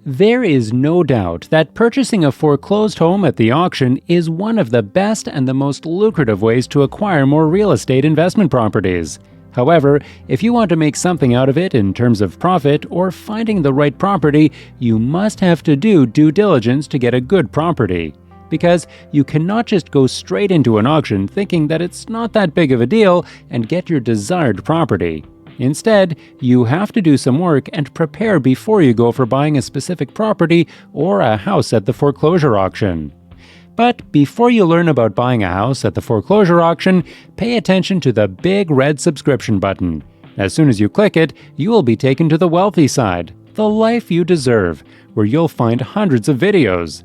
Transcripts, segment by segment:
There is no doubt that purchasing a foreclosed home at the auction is one of the best and the most lucrative ways to acquire more real estate investment properties. However, if you want to make something out of it in terms of profit or finding the right property, you must have to do due diligence to get a good property. Because you cannot just go straight into an auction thinking that it's not that big of a deal and get your desired property. Instead, you have to do some work and prepare before you go for buying a specific property or a house at the foreclosure auction. But before you learn about buying a house at the foreclosure auction, pay attention to the big red subscription button. As soon as you click it, you will be taken to the wealthy side, the life you deserve, where you'll find hundreds of videos.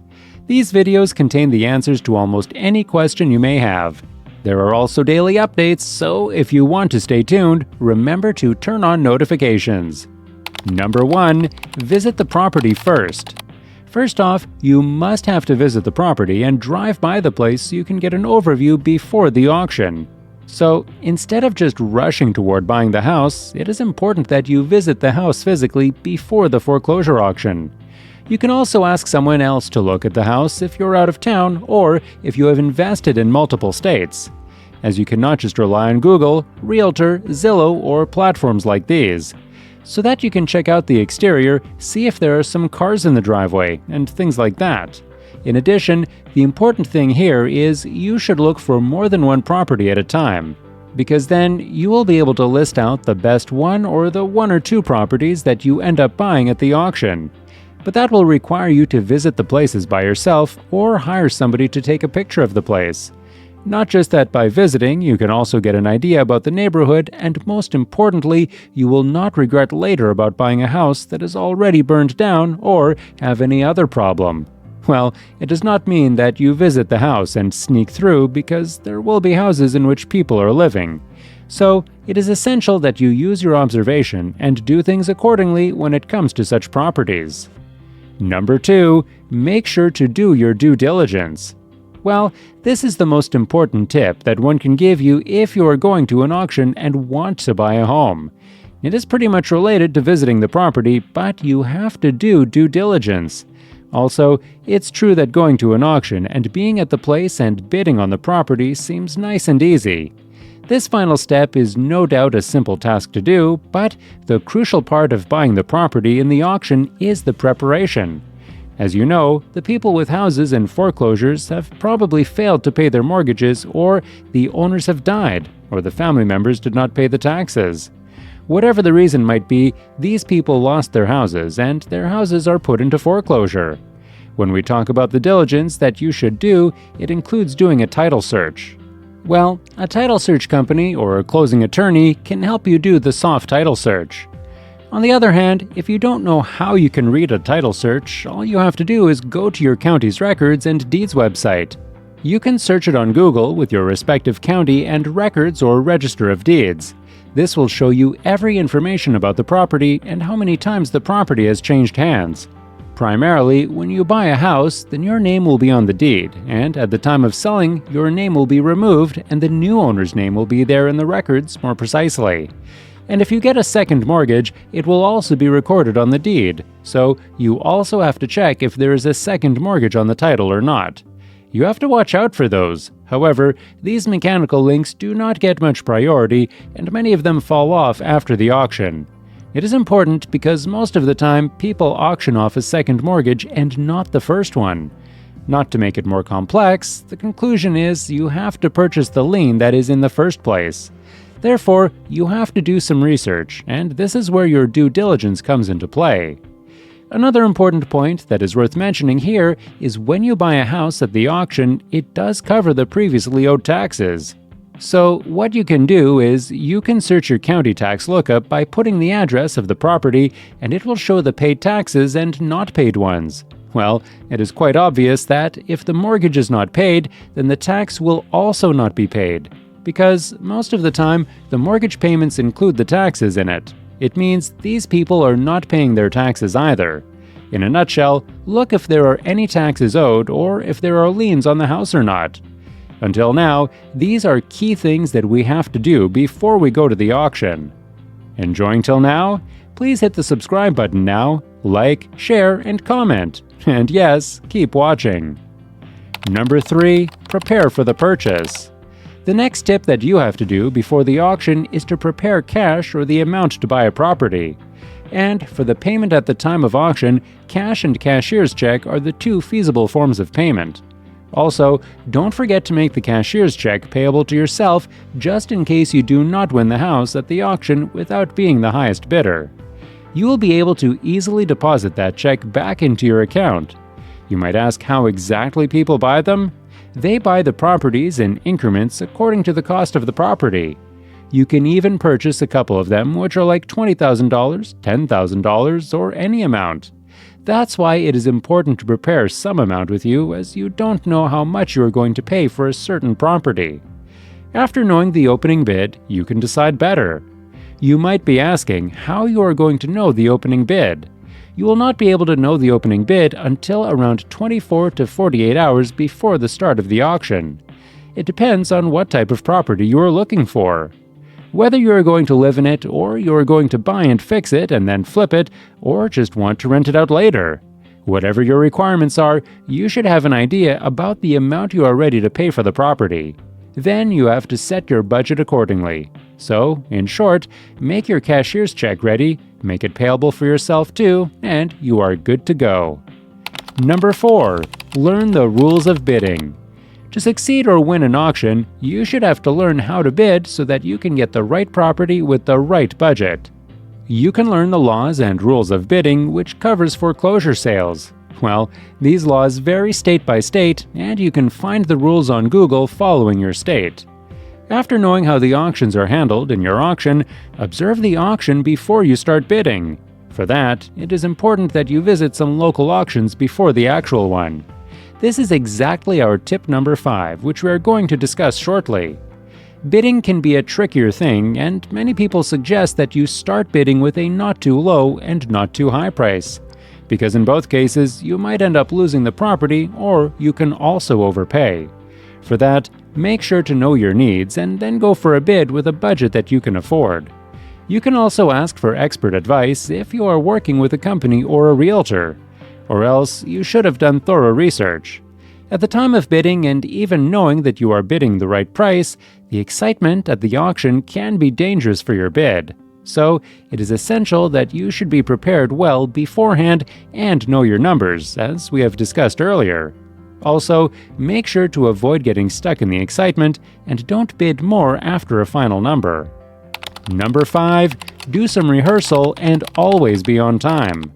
These videos contain the answers to almost any question you may have. There are also daily updates, so if you want to stay tuned, remember to turn on notifications. Number 1. Visit the property first. First off, you must have to visit the property and drive by the place so you can get an overview before the auction. So, instead of just rushing toward buying the house, it is important that you visit the house physically before the foreclosure auction. You can also ask someone else to look at the house if you're out of town or if you have invested in multiple states, as you cannot just rely on Google, Realtor, Zillow, or platforms like these. So that you can check out the exterior, see if there are some cars in the driveway, and things like that. In addition, the important thing here is you should look for more than one property at a time, because then you will be able to list out the best one or the one or two properties that you end up buying at the auction. But that will require you to visit the places by yourself or hire somebody to take a picture of the place. Not just that by visiting, you can also get an idea about the neighborhood, and most importantly, you will not regret later about buying a house that is already burned down or have any other problem. Well, it does not mean that you visit the house and sneak through, because there will be houses in which people are living. So, it is essential that you use your observation and do things accordingly when it comes to such properties. Number 2. Make sure to do your due diligence. Well, this is the most important tip that one can give you if you are going to an auction and want to buy a home. It is pretty much related to visiting the property, but you have to do due diligence. Also, it's true that going to an auction and being at the place and bidding on the property seems nice and easy. This final step is no doubt a simple task to do, but the crucial part of buying the property in the auction is the preparation. As you know, the people with houses in foreclosures have probably failed to pay their mortgages, or the owners have died, or the family members did not pay the taxes. Whatever the reason might be, these people lost their houses, and their houses are put into foreclosure. When we talk about the diligence that you should do, it includes doing a title search. Well, a title search company or a closing attorney can help you do the soft title search. On the other hand, if you don't know how you can read a title search, all you have to do is go to your county's records and deeds website. You can search it on Google with your respective county and records or register of deeds. This will show you every information about the property and how many times the property has changed hands. Primarily, when you buy a house, then your name will be on the deed, and at the time of selling, your name will be removed and the new owner's name will be there in the records more precisely. And if you get a second mortgage, it will also be recorded on the deed, so you also have to check if there is a second mortgage on the title or not. You have to watch out for those. However, these mechanical links do not get much priority, and many of them fall off after the auction. It is important because most of the time people auction off a second mortgage and not the first one. Not to make it more complex, the conclusion is you have to purchase the lien that is in the first place. Therefore, you have to do some research, and this is where your due diligence comes into play. Another important point that is worth mentioning here is when you buy a house at the auction, it does cover the previously owed taxes. So what you can do is you can search your county tax lookup by putting the address of the property, and it will show the paid taxes and not paid ones. Well, it is quite obvious that if the mortgage is not paid, then the tax will also not be paid, because most of the time the mortgage payments include the taxes in it. It means these people are not paying their taxes either. In a nutshell, look if there are any taxes owed or if there are liens on the house or not. Until now, these are key things that we have to do before we go to the auction. Enjoying till now? Please hit the subscribe button now Like, share, and comment. And yes, keep watching. Number 3. Prepare for the purchase. The next tip that you have to do before the auction is to prepare cash or the amount to buy a property. And for the payment at the time of auction, cash and cashier's check are the two feasible forms of payment. Also, don't forget to make the cashier's check payable to yourself just in case you do not win the house at the auction without being the highest bidder. You will be able to easily deposit that check back into your account. You might ask how exactly people buy them? They buy the properties in increments according to the cost of the property. You can even purchase a couple of them which are like $20,000, $10,000, or any amount. That's why it is important to prepare some amount with you, as you don't know how much you are going to pay for a certain property. After knowing the opening bid, you can decide better. You might be asking how you are going to know the opening bid. You will not be able to know the opening bid until around 24 to 48 hours before the start of the auction. It depends on what type of property you are looking for. Whether you are going to live in it, or you are going to buy and fix it and then flip it, or just want to rent it out later. Whatever your requirements are, you should have an idea about the amount you are ready to pay for the property. Then you have to set your budget accordingly. So, in short, make your cashier's check ready, make it payable for yourself too, and you are good to go. Number 4. Learn the rules of bidding. To succeed or win an auction, you should have to learn how to bid so that you can get the right property with the right budget. You can learn the laws and rules of bidding, which covers foreclosure sales. Well, these laws vary state by state, and you can find the rules on Google following your state. After knowing how the auctions are handled in your auction, observe the auction before you start bidding. For that, it is important that you visit some local auctions before the actual one. This is exactly our tip number 5, which we are going to discuss shortly. Bidding can be a trickier thing, and many people suggest that you start bidding with a not too low and not too high price, because in both cases you might end up losing the property, or you can also overpay. For that, make sure to know your needs and then go for a bid with a budget that you can afford. You can also ask for expert advice if you are working with a company or a realtor. Or else, you should have done thorough research. At the time of bidding, and even knowing that you are bidding the right price, the excitement at the auction can be dangerous for your bid. So, it is essential that you should be prepared well beforehand and know your numbers, as we have discussed earlier. Also, make sure to avoid getting stuck in the excitement and don't bid more after a final number. Number 5. Do some rehearsal and always be on time.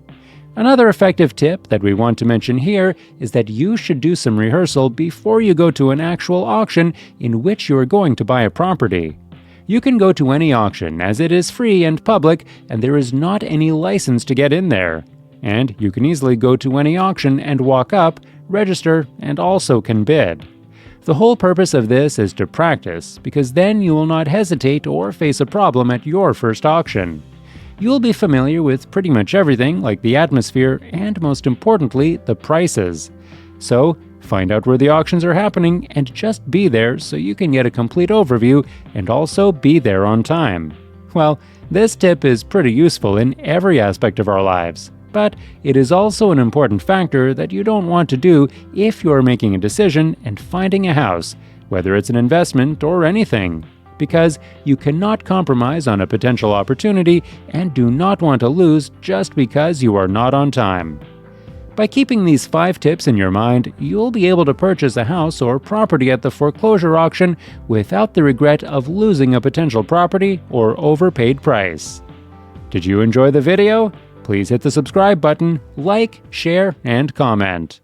Another effective tip that we want to mention here is that you should do some rehearsal before you go to an actual auction in which you are going to buy a property. You can go to any auction, as it is free and public, and there is not any license to get in there. And you can easily go to any auction and walk up, register, and also can bid. The whole purpose of this is to practice, because then you will not hesitate or face a problem at your first auction. You will be familiar with pretty much everything, like the atmosphere and, most importantly, the prices. So, find out where the auctions are happening and just be there so you can get a complete overview and also be there on time. Well, this tip is pretty useful in every aspect of our lives, but it is also an important factor that you don't want to do if you are making a decision and finding a house, whether it's an investment or anything, because you cannot compromise on a potential opportunity and do not want to lose just because you are not on time. By keeping these 5 tips in your mind, you'll be able to purchase a house or property at the foreclosure auction without the regret of losing a potential property or overpaid price. Did you enjoy the video? Please hit the subscribe button, like, share, and comment.